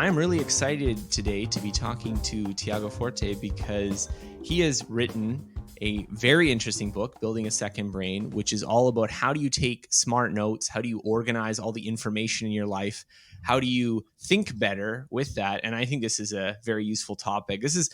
I'm really excited today to be talking to Tiago Forte because he has written a very interesting book, Building a Second Brain, which is all about how do you take smart notes, how do you organize all the information in your life, how do you think better with that. And I think this is a very useful topic. This is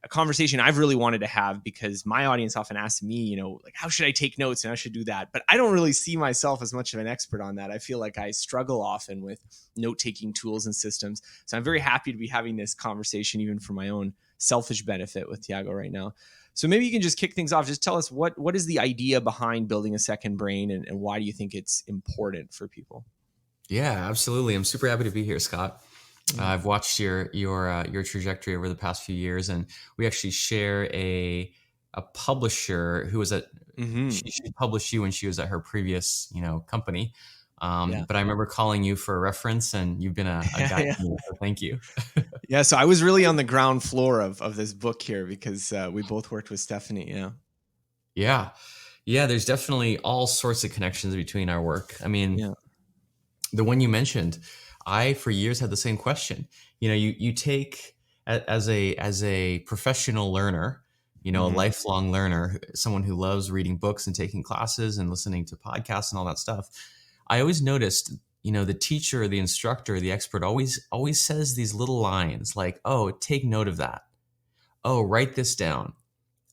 a conversation I've really wanted to have because my audience often asks me, like, how should I take notes and how should I do that? But I don't really see myself as much of an expert on that. I feel like I struggle often with note-taking tools and systems. So I'm very happy to be having this conversation, even for my own selfish benefit with Tiago right now. So maybe you can just kick things off. Just tell us what is the idea behind building a second brain and why do you think it's important for people? Yeah, absolutely. I'm super happy to be here, Scott. I've watched your trajectory over the past few years, and we actually share a publisher who was at she published you when she was at her previous company. But I remember calling you for a reference, and you've been a guide to me, so thank you. Yeah, so I was really on the ground floor of this book here because we both worked with Stephanie. Yeah. There's definitely all sorts of connections between our work. I mean, the one you mentioned, I for years had the same question. You take as a professional learner, a lifelong learner, someone who loves reading books and taking classes and listening to podcasts and all that stuff. I always noticed, the teacher, the instructor, the expert always says these little lines like, "Oh, take note of that. Oh, write this down.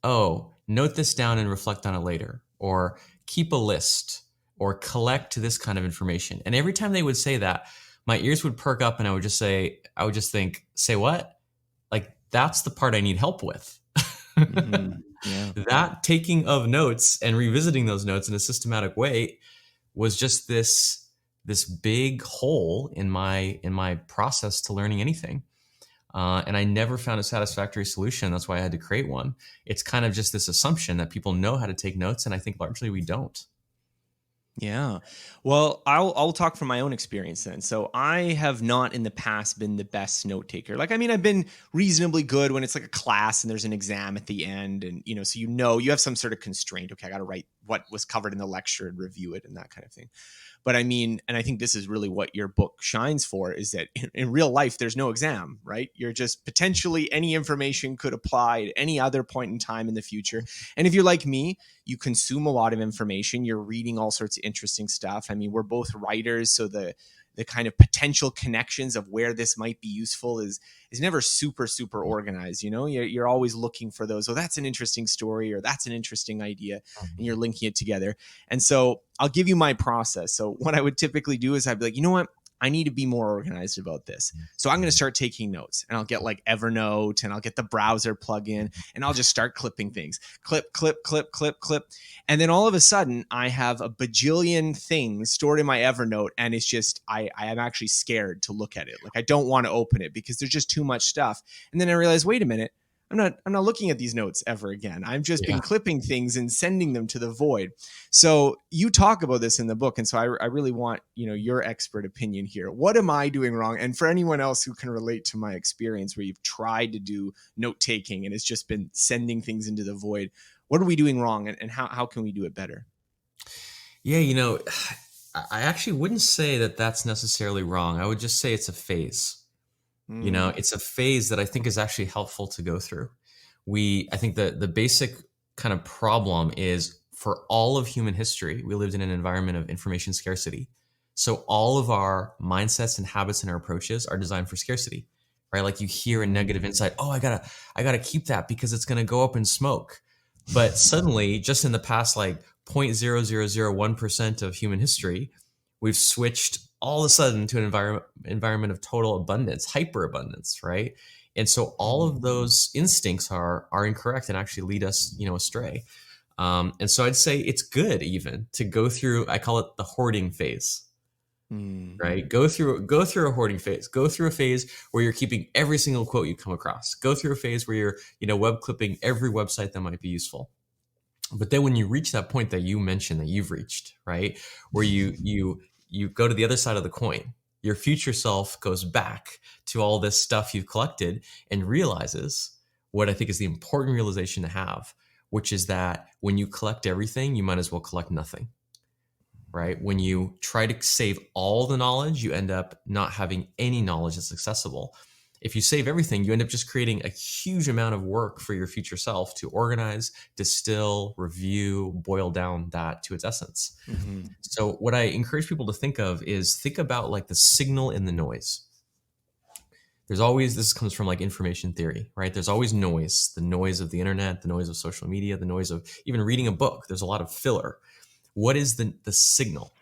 Oh, note this down and reflect on it later." Or keep a list or collect this kind of information. And every time they would say that, my ears would perk up and I would just think, say what? Like, that's the part I need help with. That taking of notes and revisiting those notes in a systematic way was just this big hole in my process to learning anything. And I never found a satisfactory solution. That's why I had to create one. It's kind of just this assumption that people know how to take notes, and I think largely we don't. Yeah. Well, I'll talk from my own experience then. So I have not in the past been the best note taker. I've been reasonably good when it's like a class and there's an exam at the end and, so you have some sort of constraint. Okay, I got to write what was covered in the lecture and review it and that kind of thing. But I mean, and I think this is really what your book shines for, is that in real life, there's no exam, right? You're just potentially any information could apply at any other point in time in the future. And if you're like me, you consume a lot of information. You're reading all sorts of interesting stuff. I mean, we're both writers, so the kind of potential connections of where this might be useful is never super, super organized. You're always looking for those. Oh, that's an interesting story, or that's an interesting idea, and you're linking it together. And so I'll give you my process. So what I would typically do is I'd be like, you know what? I need to be more organized about this. So I'm going to start taking notes, and I'll get like Evernote, and I'll get the browser plugin, and I'll just start clipping things. Clip. And then all of a sudden I have a bajillion things stored in my Evernote, and it's just, I am actually scared to look at it. Like, I don't want to open it because there's just too much stuff. And then I realize, wait a minute, I'm not looking at these notes ever again. I've just been clipping things and sending them to the void. So you talk about this in the book. And so I really want, your expert opinion here. What am I doing wrong? And for anyone else who can relate to my experience where you've tried to do note taking and it's just been sending things into the void, what are we doing wrong and how can we do it better? Yeah, I actually wouldn't say that that's necessarily wrong. I would just say it's a phase. It's a phase that I think is actually helpful to go through. I think the basic kind of problem is, for all of human history, we lived in an environment of information scarcity. So all of our mindsets and habits and our approaches are designed for scarcity, right? Like, you hear a negative insight. Oh, I gotta keep that because it's going to go up in smoke. But suddenly, just in the past, like 0.0001% of human history, we've switched all of a sudden to an environment of total abundance, hyperabundance, right? And so all of those instincts are incorrect and actually lead us, astray. And so I'd say it's good even to go through, I call it the hoarding phase, right? Go through a hoarding phase. Go through a phase where you're keeping every single quote you come across. Go through a phase where you're, web clipping every website that might be useful. But then when you reach that point that you mentioned that you've reached, right, where you go to the other side of the coin, your future self goes back to all this stuff you've collected and realizes what I think is the important realization to have, which is that when you collect everything, you might as well collect nothing. right? When you try to save all the knowledge, you end up not having any knowledge that's accessible. If you save everything, you end up just creating a huge amount of work for your future self to organize, distill, review, boil down that to its essence. Mm-hmm. So what I encourage people to think about like the signal in the noise. There's always, this comes from like information theory, right? There's always noise, the noise of the internet, the noise of social media, the noise of even reading a book. There's a lot of filler. What is the signal?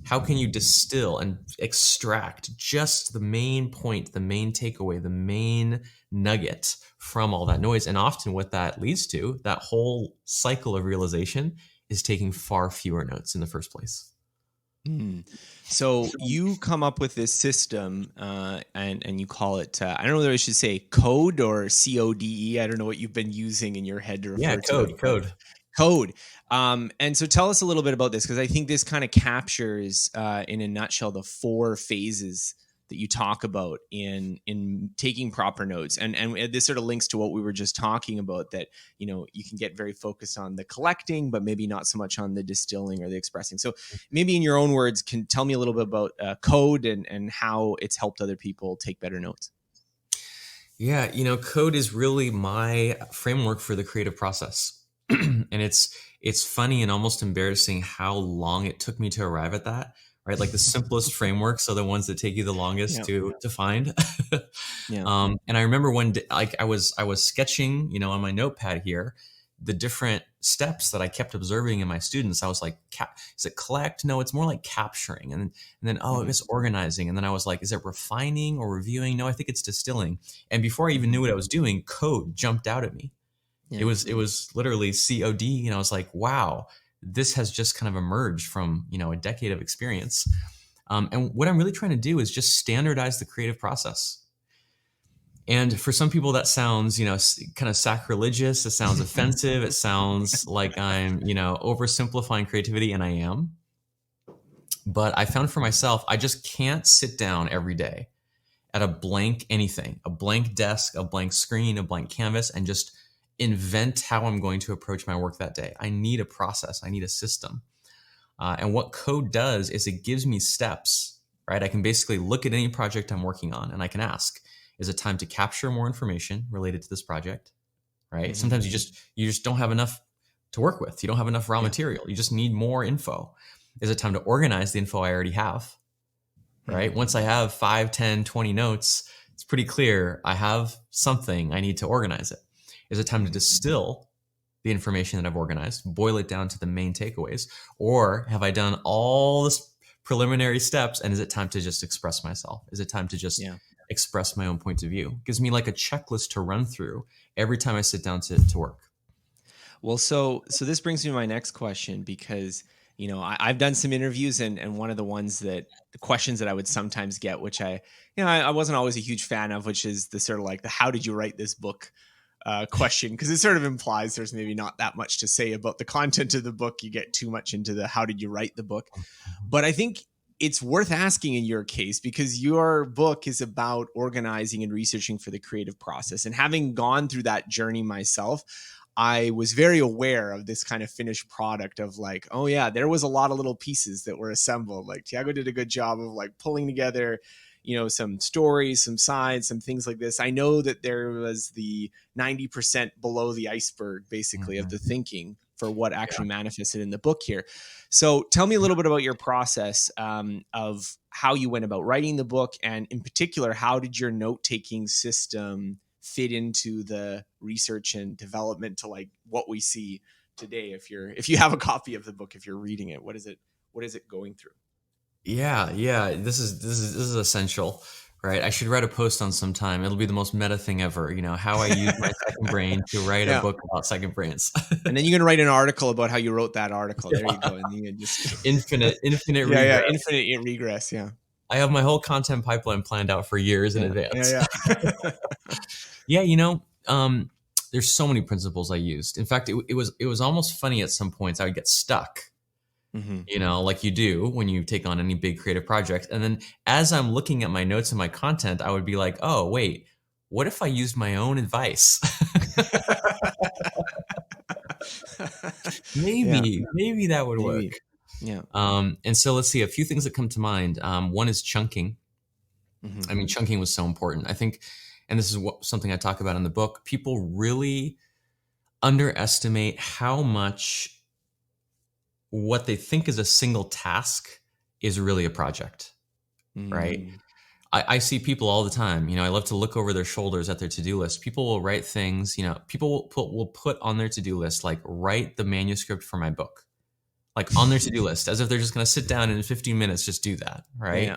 How can you distill and extract just the main point, the main takeaway, the main nugget from all that noise? And often what that leads to, that whole cycle of realization, is taking far fewer notes in the first place. So you come up with this system, and you call it, I don't know whether I should say code or CODE. I don't know what you've been using in your head to refer to it. Code. And so tell us a little bit about this, because I think this kind of captures, in a nutshell, the 4 phases that you talk about in taking proper notes. And this sort of links to what we were just talking about, that, you can get very focused on the collecting, but maybe not so much on the distilling or the expressing. So maybe in your own words, can tell me a little bit about code and how it's helped other people take better notes. Yeah, code is really my framework for the creative process. And it's funny and almost embarrassing how long it took me to arrive at that, right? Like the simplest frameworks are the ones that take you the longest to find. Yeah. And I remember one day, like I was sketching, on my notepad here, the different steps that I kept observing in my students. I was like, is it collect? No, it's more like capturing. And then, it's organizing. And then I was like, is it refining or reviewing? No, I think it's distilling. And before I even knew what I was doing, code jumped out at me. Yeah. It was literally COD. And I was like, wow, this has just kind of emerged from, a decade of experience. And what I'm really trying to do is just standardize the creative process. And for some people that sounds, kind of sacrilegious. It sounds offensive. It sounds like I'm, oversimplifying creativity, and I am. But I found for myself, I just can't sit down every day at a blank anything, a blank desk, a blank screen, a blank canvas, and just invent how I'm going to approach my work that day. I need a process. I need a system. And what code does is it gives me steps, right? I can basically look at any project I'm working on and I can ask, is it time to capture more information related to this project, right? Mm-hmm. Sometimes you just don't have enough to work with. You don't have enough raw material. You just need more info. Is it time to organize the info I already have, right? Mm-hmm. Once I have 5, 10, 20 notes, it's pretty clear I have something, I need to organize it. Is it time to distill the information that I've organized, boil it down to the main takeaways? Or have I done all this preliminary steps, and is it time to just express myself? Is it time to just express my own point of view? It gives me like a checklist to run through every time I sit down to work. Well, so this brings me to my next question, because I've done some interviews, and one of the questions that I would sometimes get, which I wasn't always a huge fan of, which is the sort of like the how did you write this book question, because it sort of implies there's maybe not that much to say about the content of the book. You get too much into the how did you write the book. But I think it's worth asking in your case, because your book is about organizing and researching for the creative process. And having gone through that journey myself, I was very aware of this kind of finished product of like, oh yeah, there was a lot of little pieces that were assembled. Like Tiago did a good job of like pulling together, some stories, some sides, some things like this. I know that there was the 90% below the iceberg, basically, of the thinking for what actually manifested in the book here. So tell me a little bit about your process of how you went about writing the book, and in particular, how did your note-taking system fit into the research and development to like what we see today? If you have a copy of the book, if you're reading it, what is it going through? Yeah. This is essential, right? I should write a post on sometime. It'll be the most meta thing ever. How I use my second brain to write a book about second brains. And then you're going to write an article about how you wrote that article. There you go. And you just infinite regress. Yeah, infinite regress. Yeah. I have my whole content pipeline planned out for years in advance. Yeah. There's so many principles I used. In fact, it was almost funny at some points. I would get stuck. Mm-hmm. Like you do when you take on any big creative project. And then as I'm looking at my notes and my content, I would be like, oh, wait, what if I used my own advice? Maybe that would work. Yeah. And so let's see, a few things that come to mind. One is chunking. Hmm. I mean, chunking was so important. I think, and this is something I talk about in the book, people really underestimate how much what they think is a single task is really a project, right? Mm. I see people all the time. I love to look over their shoulders at their to-do list. People will write things, people will put on their to-do list, like write the manuscript for my book, like on their to-do list, as if they're just going to sit down and in 15 minutes just do that, Yeah.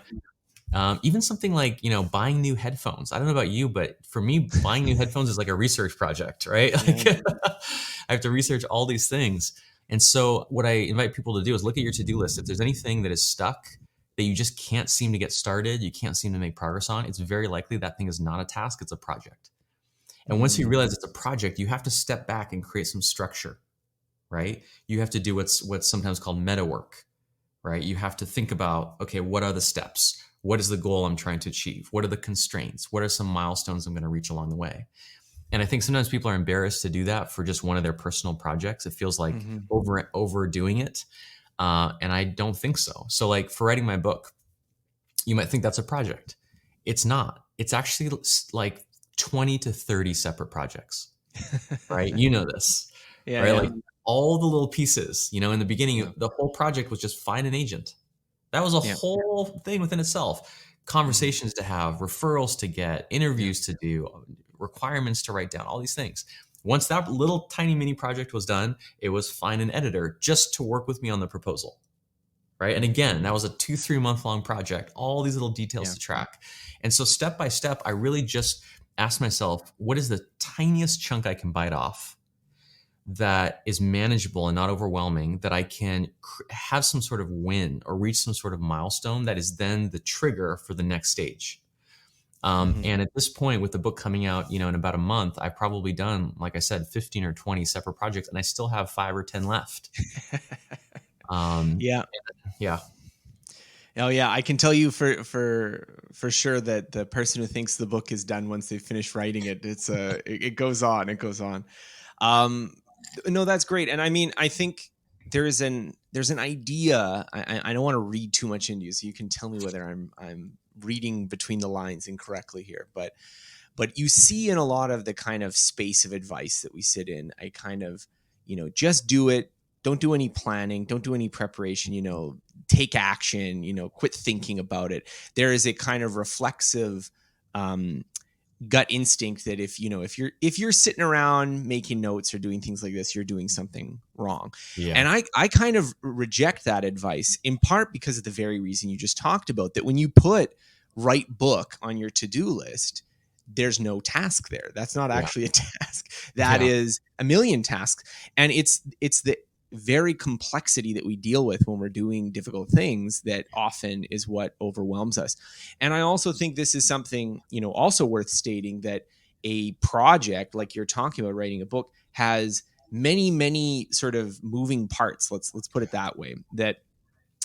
right? Even something like, buying new headphones. I don't know about you, but for me, buying new headphones is like a research project, right? Yeah. Like I have to research all these things. And so what I invite people to do is look at your to-do list. If there's anything that is stuck that you just can't seem to get started, you can't seem to make progress on, it's very likely that thing is not a task, it's a project. And once you Mm. realize it's a project, you have to step back and create some structure, right? You have to do what's sometimes called meta work, right? You have to think about, okay, what are the steps? What is the goal I'm trying to achieve? What are the constraints? What are some milestones I'm going to reach along the way? And I think sometimes people are embarrassed to do that for just one of their personal projects. It feels like Hmm. overdoing it. And I don't think so. So like for writing my book, you might think that's a project. It's not. It's actually like 20 to 30 separate projects, right? You know this, Yeah. right? Yeah. Like all the little pieces, in the beginning, Yeah. the whole project was just find an agent. That was a Yeah. whole thing within itself. Hmm. Conversations to have, referrals to get, Yeah. interviews to do, requirements to write down, all these things. Once that little tiny mini project was done, it was find an editor just to work with me on the proposal. Right. And again, that was a 2-3 month long project, all these little details Yeah. to track. And so step by step, I really just asked myself, what is the tiniest chunk I can bite off that is manageable and not overwhelming, that I can have some sort of win or reach some sort of milestone that is then the trigger for the next stage. Hmm. And at this point, with the book coming out, in about a month, I've probably done, like I said, 15 or 20 separate projects, and I still have 5 or 10 left. Um, Yeah. yeah, Oh yeah, I can tell you for sure that the person who thinks the book is done once they finish writing it, it goes on, it goes on. Um, no, that's great, and I mean, I think there's an idea. I don't want to read too much into you, so you can tell me whether I'm reading between the lines incorrectly here, but you see in a lot of the kind of space of advice that we sit in, I kind of, just do it. Don't do any planning. Don't do any preparation. Take action. Quit thinking about it. There is a kind of reflexive um, gut instinct that if you're sitting around making notes or doing things like this, you're doing something wrong. yeah, And I kind of reject that advice in part because of the very reason you just talked about, that when you put write book on your to-do list, there's no task there. That's not yeah, actually a task. That yeah, is a million tasks. And it's the very complexity that we deal with when we're doing difficult things that often is what overwhelms us. And I also think this is something, also worth stating, that a project like you're talking about, writing a book, has many, many sort of moving parts. Let's put it that way. That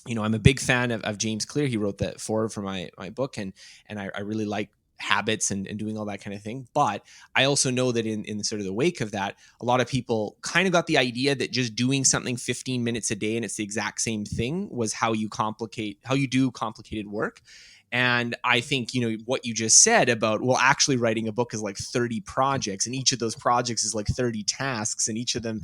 I'm a big fan of James Clear. He wrote that foreword for my book, and I really like habits and doing all that kind of thing. But I also know that in sort of the wake of that, a lot of people kind of got the idea that just doing something 15 minutes a day and it's the exact same thing was how you do complicated work. And I think, what you just said about, well, actually writing a book is like 30 projects, and each of those projects is like 30 tasks, and each of them,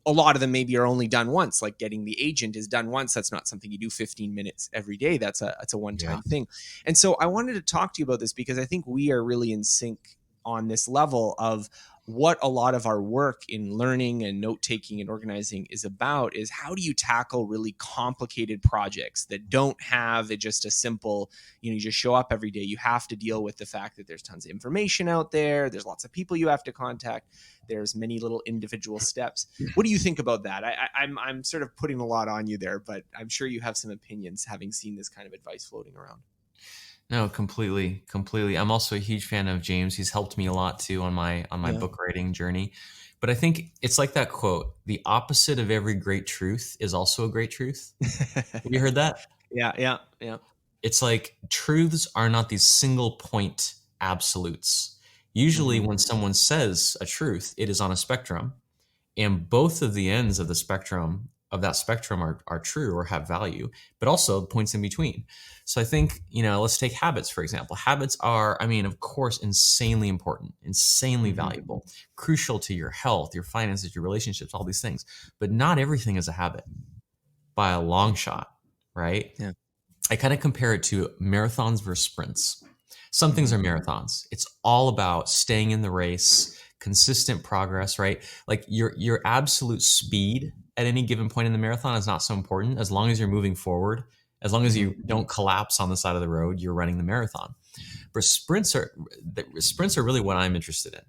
a lot of them maybe are only done once. Like getting the agent is done once. That's not something you do 15 minutes every day. That's a yeah, one-time thing. And so I wanted to talk to you about this because I think we are really in sync on this level of what a lot of our work in learning and note taking and organizing is about, is how do you tackle really complicated projects that don't have just a simple, you just show up every day. You have to deal with the fact that there's tons of information out there. There's lots of people you have to contact. There's many little individual steps. What do you think about that? I'm sort of putting a lot on you there, but I'm sure you have some opinions, having seen this kind of advice floating around. no, completely, completely. I'm also a huge fan of James. He's helped me a lot too on my Yeah. book writing journey. But I think it's like that quote: "The opposite of every great truth is also a great truth." Have you heard that? Yeah, yeah, yeah. It's like truths are not these single point absolutes. Usually, Hmm. when someone says a truth, it is on a spectrum, and both of the ends of the spectrum of that spectrum are true or have value, but also points in between. So I think, let's take habits, for example. Habits are, I mean, of course, insanely important, insanely Hmm. valuable, crucial to your health, your finances, your relationships, all these things. But not everything is a habit by a long shot, right? Yeah. I kind of compare it to marathons versus sprints. Some things Hmm. are marathons. It's all about staying in the race, consistent progress, right? Like your absolute speed at any given point in the marathon is not so important as long as you're moving forward, as long as Hmm. you don't collapse on the side of the road, you're running the marathon. But sprints are really what I'm interested in.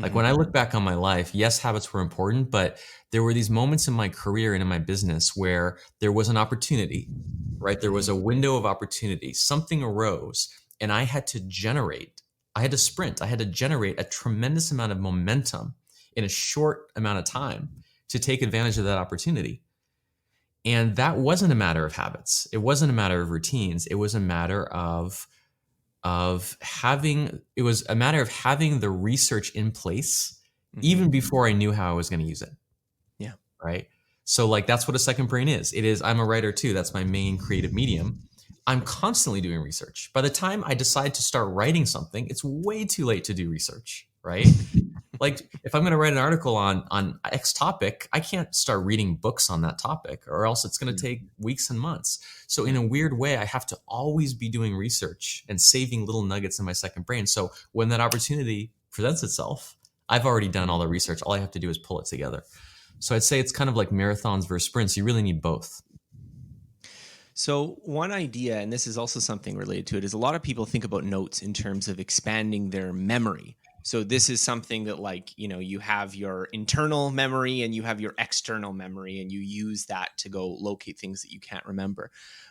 Like Hmm. when I look back on my life, yes, habits were important, but there were these moments in my career and in my business where there was an opportunity, right? There was Hmm. a window of opportunity. Something arose and I had to sprint, I had to generate a tremendous amount of momentum in a short amount of time to take advantage of that opportunity. And that wasn't a matter of habits. It wasn't a matter of routines. It was a matter of having the research in place Hmm. even before I knew how I was going to use it, Yeah. right? So like that's what a second brain is. It is I'm a writer too. That's my main creative medium. I'm constantly doing research. By the time I decide to start writing something, it's way too late to do research, right? Like if I'm going to write an article on X topic, I can't start reading books on that topic or else it's going to Mm. take weeks and months. So in Yeah. a weird way, I have to always be doing research and saving little nuggets in my second brain. So when that opportunity presents itself, I've already done all the research. All I have to do is pull it together. So I'd say it's kind of like marathons versus sprints. You really need both. So, one idea, and this is also something related to it, is a lot of people think about notes in terms of expanding their memory. So, this is something that, like, you have your internal memory and you have your external memory, and you use that to go locate things that you can't remember.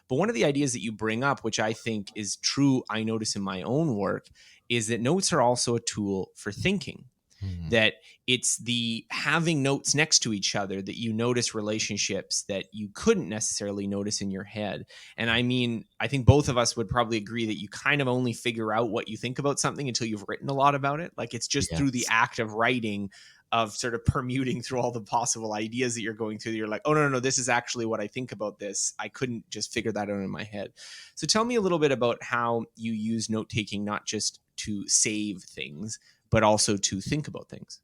But one of the ideas that you bring up, which I think is true, I notice in my own work, is that notes are also a tool for thinking. Mhm. That it's the having notes next to each other that you notice relationships that you couldn't necessarily notice in your head. And I mean, I think both of us would probably agree that you kind of only figure out what you think about something until you've written a lot about it. Like it's just through the Yes. act of writing, of sort of permuting through all the possible ideas that you're going through, that you're like, oh, no, no, no, this is actually what I think about this. I couldn't just figure that out in my head. So tell me a little bit about how you use note taking, not just to save things, but also to think about things.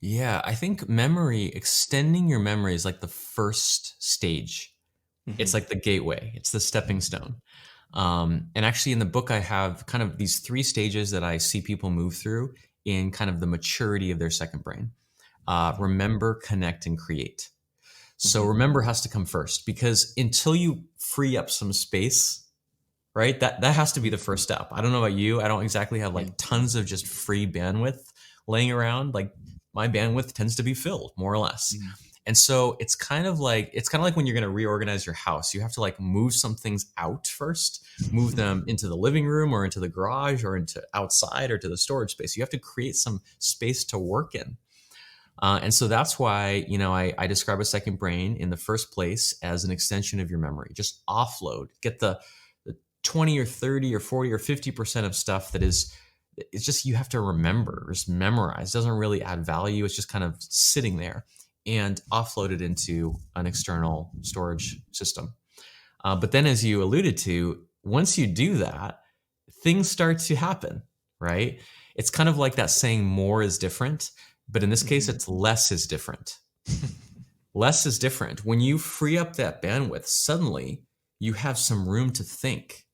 Yeah, I think extending your memory is like the first stage. Hmm. It's like the gateway, it's the stepping stone. And actually, in the book, I have kind of these three stages that I see people move through in kind of the maturity of their second brain: Hmm. remember, connect, and create. So, Hmm. remember has to come first because until you free up some space, right? That has to be the first step. I don't know about you. I don't exactly have Yeah. like tons of just free bandwidth laying around. Like my bandwidth tends to be filled more or less. Mhm. And so it's kind of like when you're going to reorganize your house. You have to like move some things out first, move them into the living room or into the garage or into outside or to the storage space. You have to create some space to work in. And so that's why, I describe a second brain in the first place as an extension of your memory. Just offload, get the 20 or 30 or 40 or 50% of stuff it's just you have to remember, just memorize. It doesn't really add value. It's just kind of sitting there and offload it into an external storage system. But then, as you alluded to, once you do that, things start to happen, right? It's kind of like that saying, more is different. But in this case, Mhm. it's less is different. Less is different. When you free up that bandwidth, suddenly you have some room to think,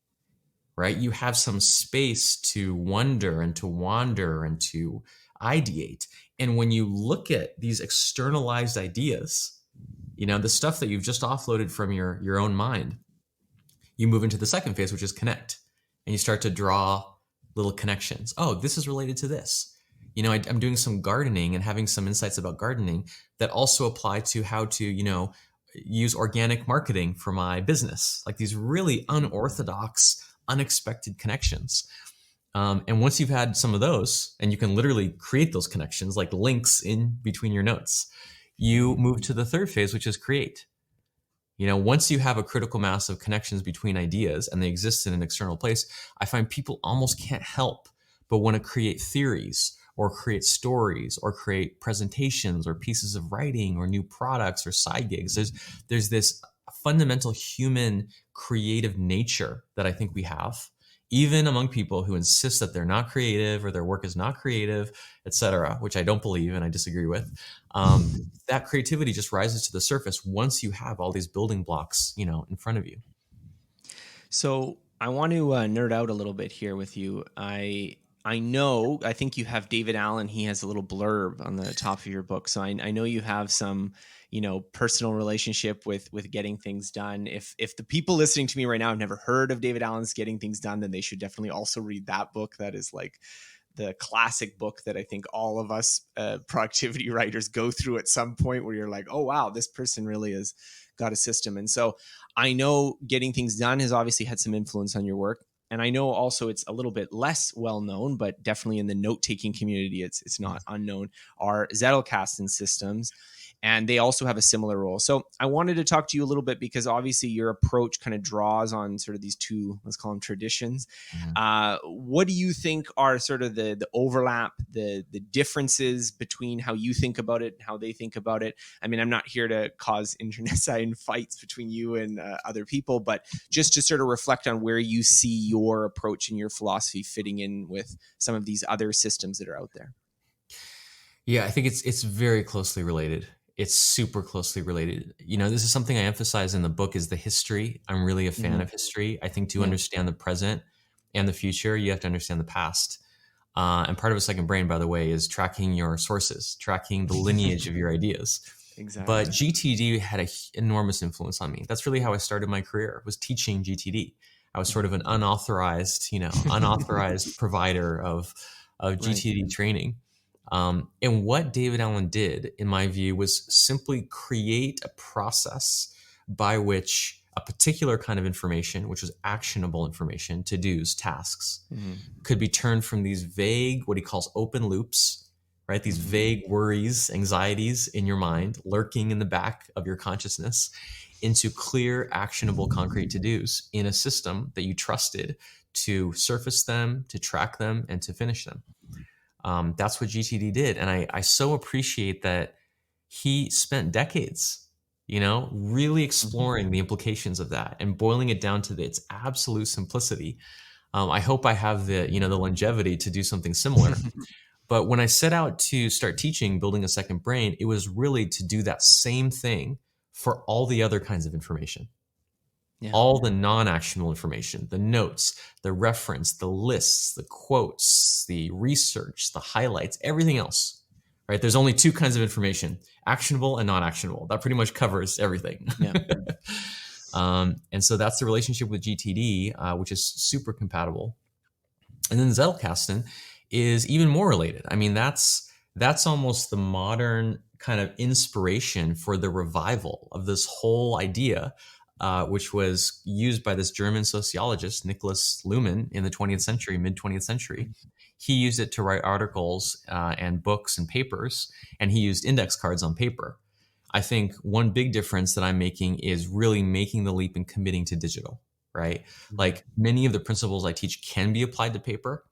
right? You have some space to wonder and to wander and to ideate. And when you look at these externalized ideas, the stuff that you've just offloaded from your own mind, you move into the second phase, which is connect. And you start to draw little connections. Oh, this is related to this. I'm doing some gardening and having some insights about gardening that also apply to how to, use organic marketing for my business. Like these really Mhm. unorthodox, unexpected connections. And once you've had some of those, and you can literally create those connections like links in between your notes, you Mhm. move to the third phase, which is create. Once you have a critical mass of connections between ideas and they exist in an external place, I find people almost can't help but want to create theories or create stories or create presentations or pieces of writing or new products or side gigs. There's this fundamental human creative nature that I think we have, even among people who insist that they're not creative or their work is not creative, etc., which I don't believe and I disagree with. That creativity just rises to the surface once you have all these building blocks, in front of you. So I want to nerd out a little bit here with you. I think you have David Allen. He has a little blurb on the top of your book. So I know you have some, personal relationship with getting things done. If the people listening to me right now have never heard of David Allen's Getting Things Done, then they should definitely also read that book. That is like the classic book that I think all of us productivity writers go through at some point, where you're like, oh, wow, this person really has got a system. And so I know Getting Things Done has obviously had some influence on your work. And I know also it's a little bit less well known, but definitely in the note taking community, it's not unknown, are Zettelkasten systems. And they also have a similar role. So I wanted to talk to you a little bit, because obviously your approach kind of draws on sort of these two, let's call them traditions. What do you think are sort of the overlap, the differences between how you think about it and how they think about it? I mean, I'm not here to cause internecine fights between you and other people, but just to sort of reflect on where you see your approach and your philosophy fitting in with some of these other systems that are out there. Yeah, I think it's very closely related. It's super closely related. This is something I emphasize in the book, is the history. I'm really a fan of history. I think to understand the present and the future, you have to understand the past. And part of a second brain, by the way, is tracking your sources, tracking the lineage of your ideas. Exactly. But GTD had an enormous influence on me. That's really how I started my career, was teaching GTD. I was sort of an unauthorized provider of GTD training. And what David Allen did, in my view, was simply create a process by which a particular kind of information, which was actionable information, to-dos, tasks, could be turned from these vague, what he calls open loops, right? These vague worries, anxieties in your mind, lurking in the back of your consciousness, into clear, actionable, concrete to-dos in a system that you trusted to surface them, to track them, and to finish them. That's what GTD did. And I so appreciate that he spent decades, really exploring the implications of that and boiling it down to its absolute simplicity. I hope I have the longevity to do something similar. But when I set out to start teaching Building a Second Brain, it was really to do that same thing for all the other kinds of information. Yeah. All the non-actionable information, the notes, the reference, the lists, the quotes, the research, the highlights, everything else, right? There's only two kinds of information, actionable and non-actionable. That pretty much covers everything. Yeah. And so that's the relationship with GTD, which is super compatible. And then Zettelkasten is even more related. I mean, that's almost the modern kind of inspiration for the revival of this whole idea, which was used by this German sociologist, Niklas Luhmann, in the 20th century, mid-20th century. He used it to write articles and books and papers, and he used index cards on paper. I think one big difference that I'm making is really making the leap and committing to digital, right? Like many of the principles I teach can be applied to paper,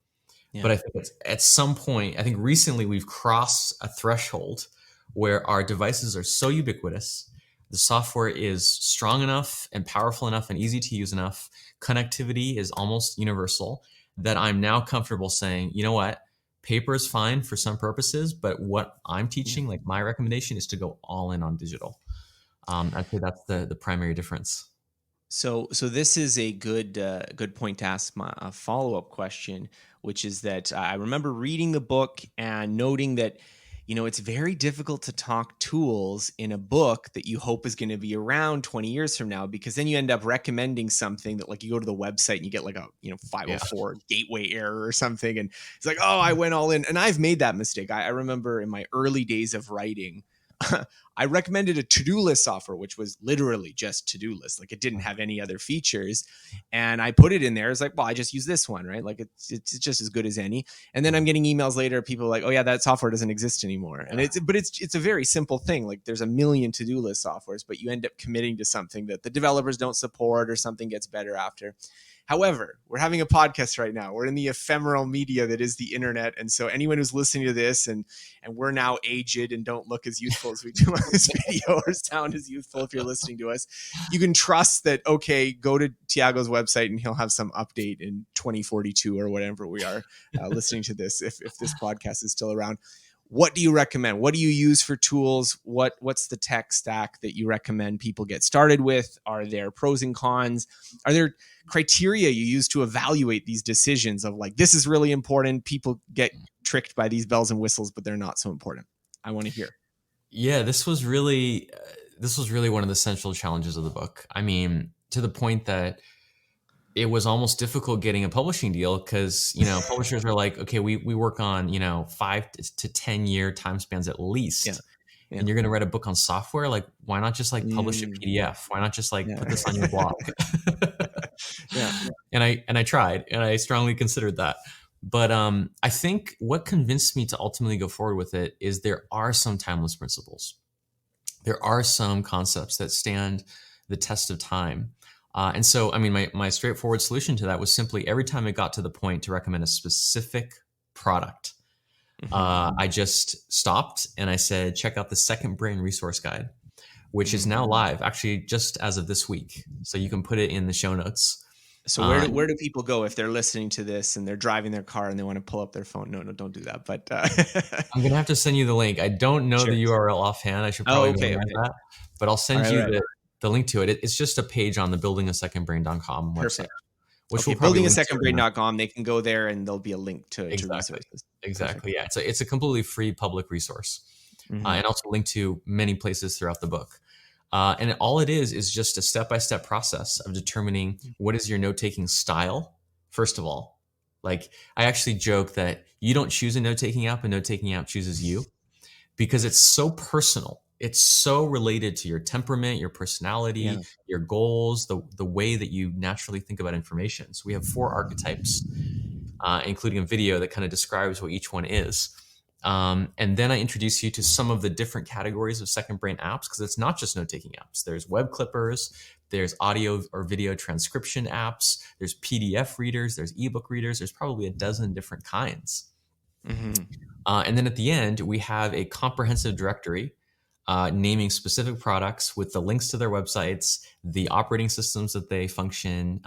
but I think at some point, I think recently we've crossed a threshold where our devices are so ubiquitous, the software is strong enough and powerful enough and easy to use enough, connectivity is almost universal, that I'm now comfortable saying, you know what, paper is fine for some purposes, but what I'm teaching, like my recommendation, is to go all in on digital. I'd say that's the primary difference. So this is a good point to ask a follow-up question, which is that I remember reading the book and noting that, it's very difficult to talk tools in a book that you hope is going to be around 20 years from now, because then you end up recommending something that, like, you go to the website and you get like a 504 gateway error or something, and it's like, oh, I went all in. And I've made that mistake. I remember in my early days of writing, I recommended a to-do list software, which was literally just to-do list. Like, it didn't have any other features. And I put it in there. It's like, well, I just use this one, right? Like, it's just as good as any. And then I'm getting emails later, people are like, oh yeah, that software doesn't exist anymore. And it's a very simple thing. Like, there's a million to-do list softwares, but you end up committing to something that the developers don't support, or something gets better after. However, we're having a podcast right now. We're in the ephemeral media that is the internet. And so anyone who's listening to this, and we're now aged and don't look as youthful as we do on this video, or sound as youthful if you're listening to us, you can trust that, okay, go to Tiago's website and he'll have some update in 2042 or whatever we are listening to this, if this podcast is still around. What do you recommend? What do you use for tools? What's the tech stack that you recommend people get started with? Are there pros and cons? Are there criteria you use to evaluate these decisions of like, this is really important? People get tricked by these bells and whistles, but they're not so important. I want to hear. Yeah, this was really one of the central challenges of the book. I mean, to the point that it was almost difficult getting a publishing deal because, publishers are like, okay, we work on, 5 to 10 year time spans at least. Yeah. Yeah. And you're going to write a book on software. Like, why not just publish a PDF? Why not just put this on your blog? Yeah. And I tried, and I strongly considered that. But I think what convinced me to ultimately go forward with it is there are some timeless principles. There are some concepts that stand the test of time. And so, I mean, my straightforward solution to that was simply every time it got to the point to recommend a specific product, I just stopped and I said, check out the Second Brain resource guide, which is now live, actually just as of this week. So you can put it in the show notes. So where do people go if they're listening to this and they're driving their car and they want to pull up their phone? No, don't do that. But I'm going to have to send you the link. I don't know the URL offhand. I should probably memorize that, but I'll send you the link to it. It's just a page on the buildingasecondbrain.com website. Perfect. Which will buildingasecondbrain.com. They can go there and there'll be a link to resources. Exactly. Perfect. Yeah. It's a completely free public resource, and also linked to many places throughout the book. And all it is just a step-by-step process of determining what is your note-taking style. First of all, I actually joke that you don't choose a note-taking app, a note-taking app chooses you, because it's so personal. It's so related to your temperament, your personality, your goals, the way that you naturally think about information. So we have 4 archetypes, including a video that kind of describes what each one is. And then I introduce you to some of the different categories of Second Brain apps, because it's not just note-taking apps. There's web clippers, there's audio or video transcription apps, there's PDF readers, there's ebook readers, there's probably a dozen different kinds. And then at the end, we have a comprehensive directory naming specific products with the links to their websites, the operating systems that they function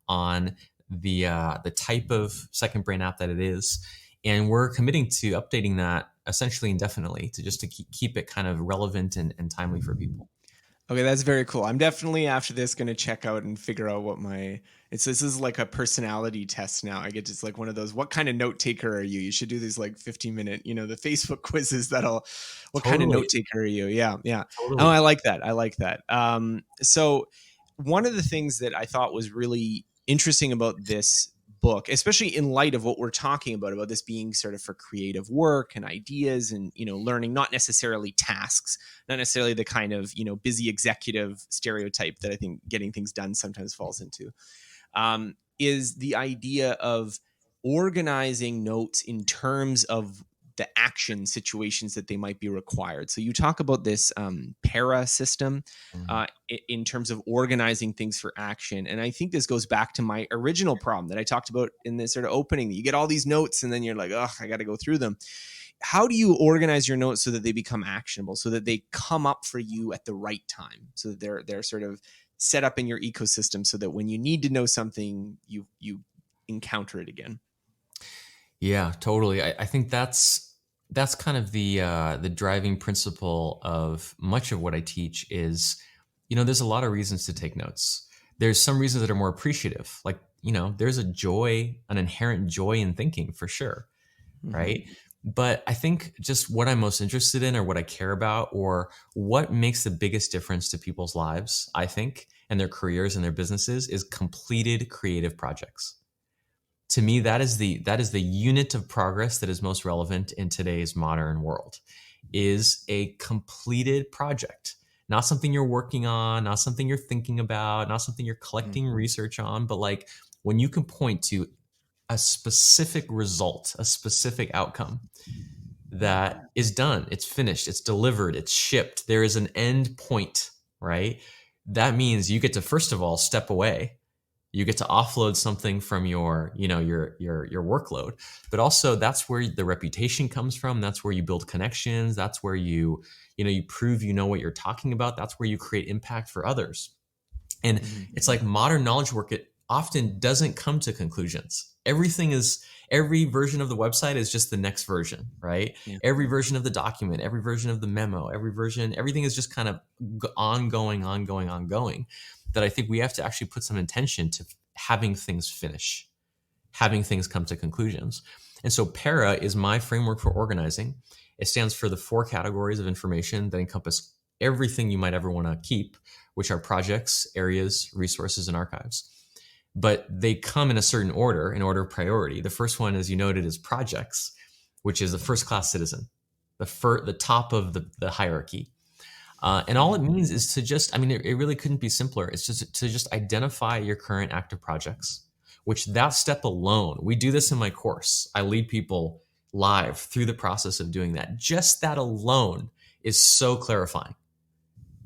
on, the type of Second Brain app that it is. And we're committing to updating that essentially indefinitely to keep it kind of relevant and timely for people. Okay, that's very cool. I'm definitely after this going to check out and figure out what this is like a personality test now. I get just like one of those, what kind of note taker are you? You should do these 15-minute, the Facebook quizzes what kind of note taker are you? Yeah. Totally. Oh, I like that. So one of the things that I thought was really interesting about this book, especially in light of what we're talking about this being sort of for creative work and ideas and, learning, not necessarily tasks, not necessarily the kind of, busy executive stereotype that I think getting things done sometimes falls into, is the idea of organizing notes in terms of the action situations that they might be required. So you talk about this para system in terms of organizing things for action. And I think this goes back to my original problem that I talked about in this sort of opening. You get all these notes and then you're like, oh, I got to go through them. How do you organize your notes so that they become actionable, so that they come up for you at the right time, so that they're sort of set up in your ecosystem so that when you need to know something, you encounter it again? Yeah, totally. I think that's kind of the driving principle of much of what I teach is, there's a lot of reasons to take notes. There's some reasons that are more appreciative. There's an inherent joy in thinking for sure. Right. But I think just what I'm most interested in, or what I care about, or what makes the biggest difference to people's lives, I think, and their careers and their businesses, is completed creative projects. To me, that is the unit of progress that is most relevant in today's modern world, is a completed project. Not something you're working on, not something you're thinking about, not something you're collecting research on, but when you can point to a specific result, a specific outcome that is done, it's finished, it's delivered, it's shipped, there is an end point, right? That means you get to, first of all, step away You get to offload something from your, your workload. But also that's where the reputation comes from. That's where you build connections. That's where you prove you know what you're talking about. That's where you create impact for others. And Mm-hmm. it's like modern knowledge work, it often doesn't come to conclusions. Every version of the website is just the next version, right? Yeah. Every version of the document, every version of the memo, everything is just kind of ongoing. That I think we have to actually put some intention to having things finish, having things come to conclusions. And so PARA is my framework for organizing. It stands for the 4 categories of information that encompass everything you might ever want to keep, which are projects, areas, resources, and archives. But they come in a certain order, in order of priority. The first one, as you noted, is projects, which is the first class citizen, the top of the hierarchy. And all it means is to just, it really couldn't be simpler. It's just to just identify your current active projects, which that step alone, we do this in my course. I lead people live through the process of doing that. Just that alone is so clarifying,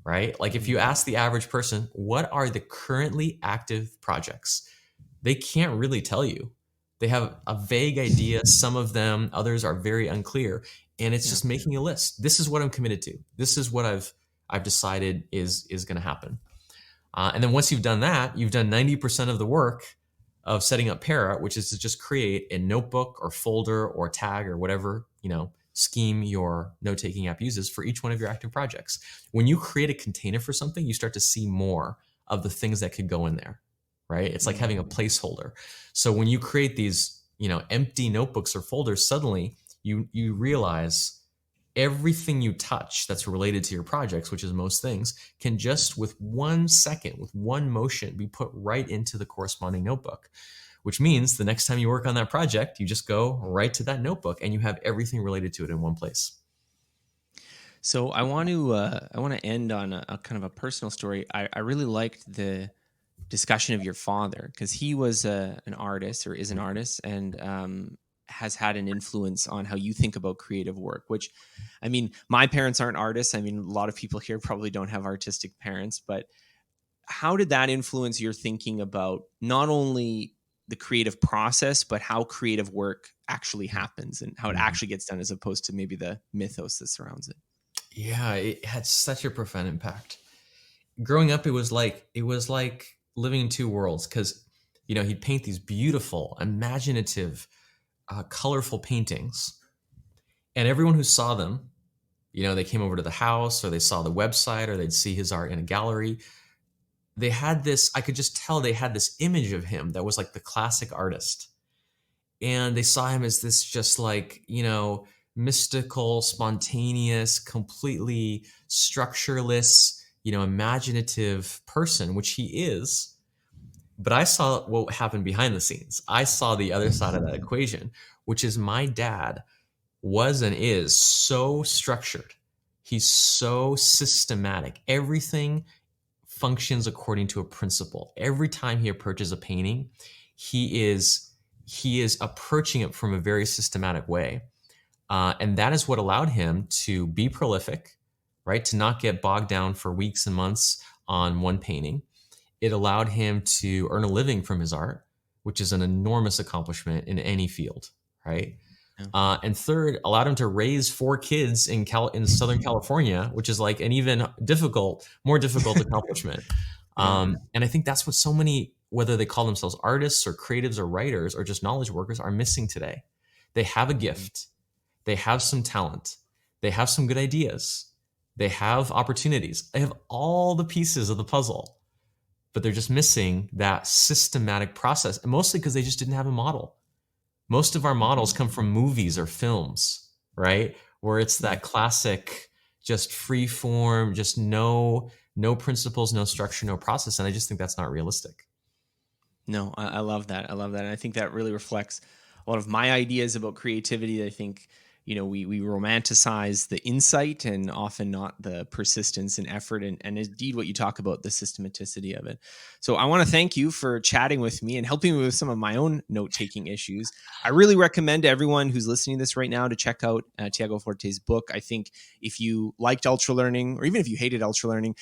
right? Like if you ask the average person, what are the currently active projects? They can't really tell you. They have a vague idea. Some of them, others are very unclear. And it's just making a list. This is what I'm committed to. This is what I've decided is going to happen. And then once you've done that, you've done 90% of the work of setting up Para, which is to just create a notebook or folder or tag or whatever, scheme your note-taking app uses for each one of your active projects. When you create a container for something, you start to see more of the things that could go in there, right? It's like having a placeholder. So when you create these, empty notebooks or folders, suddenly you realize everything you touch that's related to your projects, which is most things, can just with 1 second, with one motion, be put right into the corresponding notebook, which means the next time you work on that project, you just go right to that notebook and you have everything related to it in one place. So I want to end on a kind of a personal story. I really liked the discussion of your father because he was an artist or is an artist and has had an influence on how you think about creative work. Which, my parents aren't artists. A lot of people here probably don't have artistic parents, but how did that influence your thinking about not only the creative process, but how creative work actually happens and how it actually gets done, as opposed to maybe the mythos that surrounds it? Yeah, it had such a profound impact. Growing up, it was like living in two worlds because, he'd paint these beautiful, imaginative, colorful paintings, and everyone who saw them, they came over to the house or they saw the website or they'd see his art in a gallery. They had this, I could just tell they had this image of him that was like the classic artist. And they saw him as this just like, mystical, spontaneous, completely structureless, imaginative person, which he is. But I saw what happened behind the scenes. I saw the other side of that equation, which is my dad was and is so structured. He's so systematic. Everything functions according to a principle. Every time he approaches a painting, he is approaching it from a very systematic way. And that is what allowed him to be prolific, right? To not get bogged down for weeks and months on one painting. It allowed him to earn a living from his art, which is an enormous accomplishment in any field, right? Yeah. And third, allowed him to raise 4 kids in Southern California, which is like an even more difficult accomplishment. Yeah. And I think that's what so many, whether they call themselves artists or creatives or writers or just knowledge workers, are missing today. They have a gift. They have some talent. They have some good ideas. They have opportunities. They have all the pieces of the puzzle, but they're just missing that systematic process, and mostly because they just didn't have a model. Most of our models come from movies or films, right? Where it's that classic, just free form, just no principles, no structure, no process. And I just think that's not realistic. No, I love that. I love that. And I think that really reflects a lot of my ideas about creativity. I think, we romanticize the insight and often not the persistence and effort and indeed what you talk about, the systematicity of it. So I want to thank you for chatting with me and helping me with some of my own note-taking issues. I really recommend to everyone who's listening to this right now to check out Tiago Forte's book. I think if you liked ultra learning, or even if you hated ultra learning,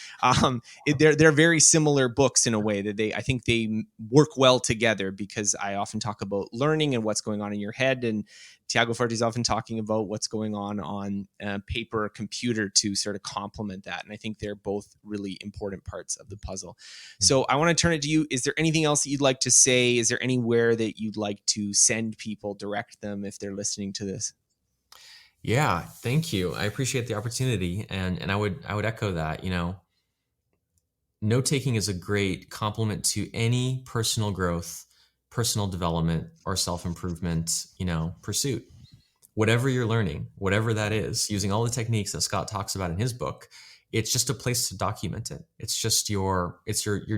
they're very similar books in a way that I think they work well together, because I often talk about learning and what's going on in your head, and Tiago Forte is often talking about what's going on paper or computer to sort of complement that. And I think they're both really important parts of the puzzle. So I want to turn it to you. Is there anything else that you'd like to say? Is there anywhere that you'd like to send people, direct them if they're listening to this? Yeah, thank you. I appreciate the opportunity. And I would echo that, note-taking is a great complement to any personal growth, personal development, or self-improvement, pursuit. Whatever you're learning, whatever that is, using all the techniques that Scott talks about in his book, it's just a place to document it. It's just your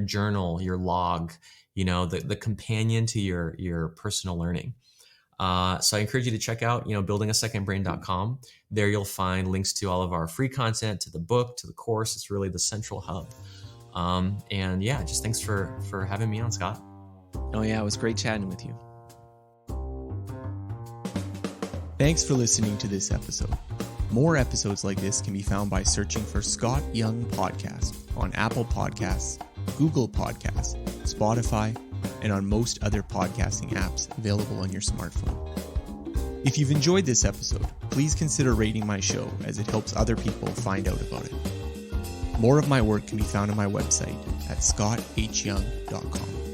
journal, your log, the companion to your personal learning. So I encourage you to check out, buildingasecondbrain.com. There you'll find links to all of our free content, to the book, to the course. It's really the central hub. And yeah, just thanks for having me on, Scott. Oh yeah, it was great chatting with you. Thanks for listening to this episode. More episodes like this can be found by searching for Scott Young Podcast on Apple Podcasts, Google Podcasts, Spotify, and on most other podcasting apps available on your smartphone. If you've enjoyed this episode, please consider rating my show, as it helps other people find out about it. More of my work can be found on my website at scotthyoung.com.